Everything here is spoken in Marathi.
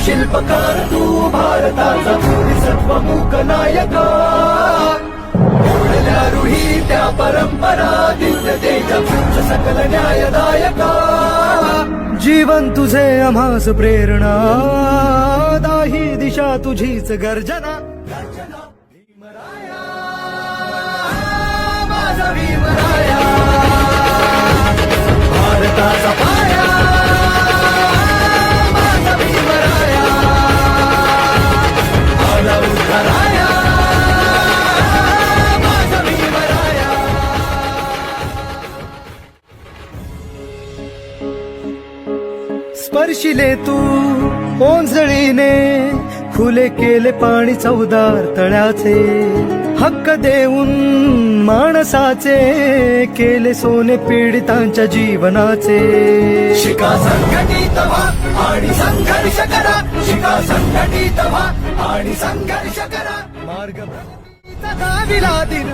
शिल्पकार तू भारताचा सत्वमुख नायक घडल्या रूढी त्या परंपरा दिव्य तेज सकल न्यायदायक जीवन तुझे आम्हास प्रेरणा दाही दिशा तुझीच गर्जना भीमराया माझा भीमराया भारताचा पाया माझा भीमराया आला उद्धराया माझा भीमराया स्पर्शिले तू ओंजळीने खुले केले पाणी चौदार तळ्याचे हक्क देऊन माणसाचे केले सोने पीडितांच्या जीवनाचे शिका संघटित व्हा आणि संघर्ष करा शिका संघटित व्हा आणि संघर्ष करा मार्ग प्रगतीचा दाविला दिन